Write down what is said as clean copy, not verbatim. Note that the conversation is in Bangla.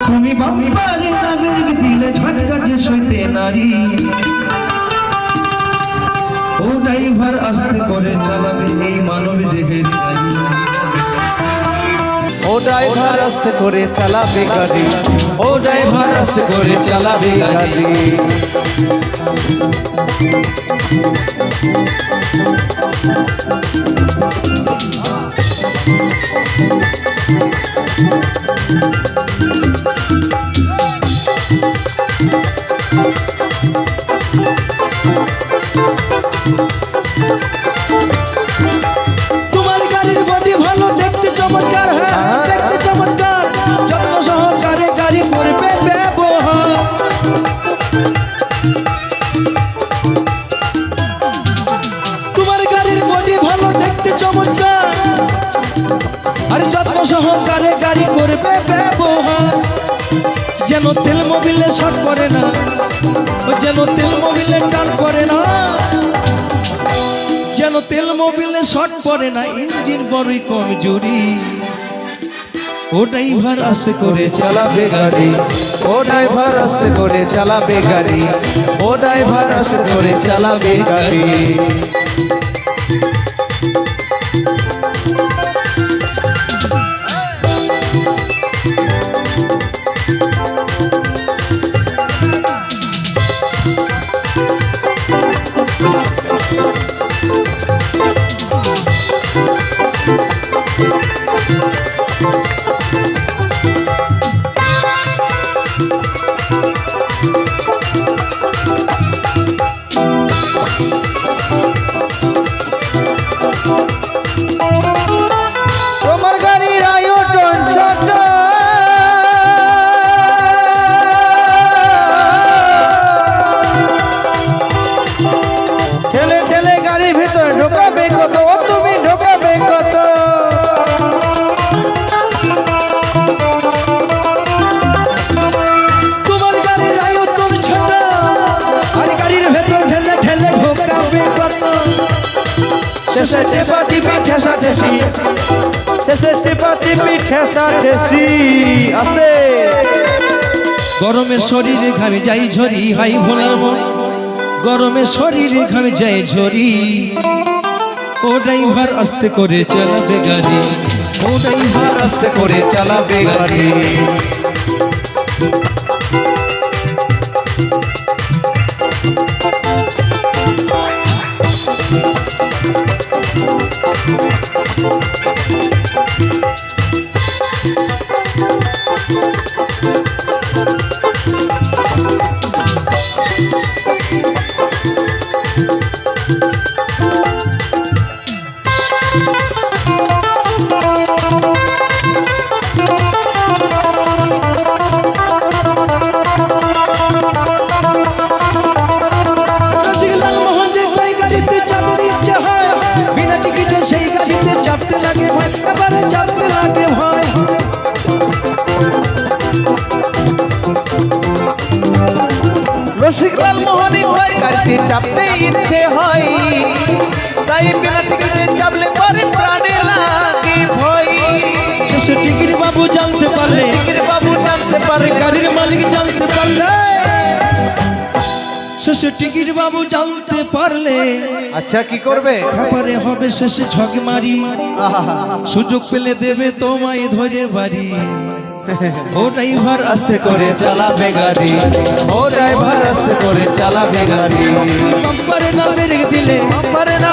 তুমি বাম্পারে না ব্রেক দিলে ঝটকা যে সইতে নারী। ও ড্রাইভার আস্তে করে চালাবে এই মানব দেহের গাড়ি। ও ড্রাইভার আস্তে করে চালাবে গাড়ি, ও ড্রাইভার আস্তে করে চালাবে গাড়ি। তোমার গাড়ির বডি ভালো, দেখতে চমৎকার, হ্যাঁ দেখতে চমৎকার, যত্ন সহকারে গাড়ি করবে ব্যবহার। তোমার গাড়ির বডি ভালো, দেখতে চমৎকার, আর যত্ন সহকারে গাড়ি করবে ব্যবহার। যেন তেল মোবিলে শর্ট পড়ে না, যেন তেল মোবিলে টান পড়ে না, যেন তেল মোবিলে শর্ট পড়ে না, ইঞ্জিন বড়ই কমজোরি। ও ড্রাইভার আস্তে করে চালাবে গাড়ি, ও ড্রাইভার আস্তে করে চালাবে গাড়ি, ও ড্রাইভার আস্তে করে চালাবে গাড়ি। তোমার গাড়ির আয়তন ছোট, ঠেলে ঠেলে গাড়ির ভিতর ঢোকাবে কত, ও তুমি ঢোকাবে কত। তোমার গাড়ির আয়তন ছোট, আর গাড়ির ভেতর ঠেলে ঠেলে ঢোকাবে কত। শেষে চেপা টিপি ঠেসা ঠেসি, শেষে চেপা টিপি ঠেসা ঠেসি আছে। গরমে শরীরে ঘামে যাই ঝরি, হাই ভোলার মন, গরমে শরীরে ঘামে যাই ঝরি। ও ড্রাইভার আস্তে করে চালাবে গাড়ি, ও ড্রাইভার আস্তে করে চালাবে গাড়ি। রসিকলাল মোহন যে কই গাড়িতে চাপতে ইচ্ছে হয়, বিনা টিকিটে সেই গাড়িতে চাপতে লাগে ভয়, এবারে চাপতে লাগে ভয়। রসিকলাল মোহনী ভাই গাড়িতে চাপতে ইচ্ছে হয়, তাই বিনা টিকিটে চাপলে পরে প্রাণে লাগে ভয়। শেষে টিকিট বাবু জানতে পারলে, টিকিট বাবু জানতে পারে, গাড়ির মালিক জানতে পারলে, শেষে টিকিট বাবু জানতে পারলে, আচ্ছা কি করবে? খাবারে হবে শেষে ঝক মারি, সুযোগ পেলে দেবে তোমায় ধরে বাড়ি। ও ড্রাইভার আস্তে করে চালাবে গাড়ি, ও ড্রাইভার আস্তে করে চালাবে গাড়ি। বাম্পারে না ব্রেক দিলে, পারে না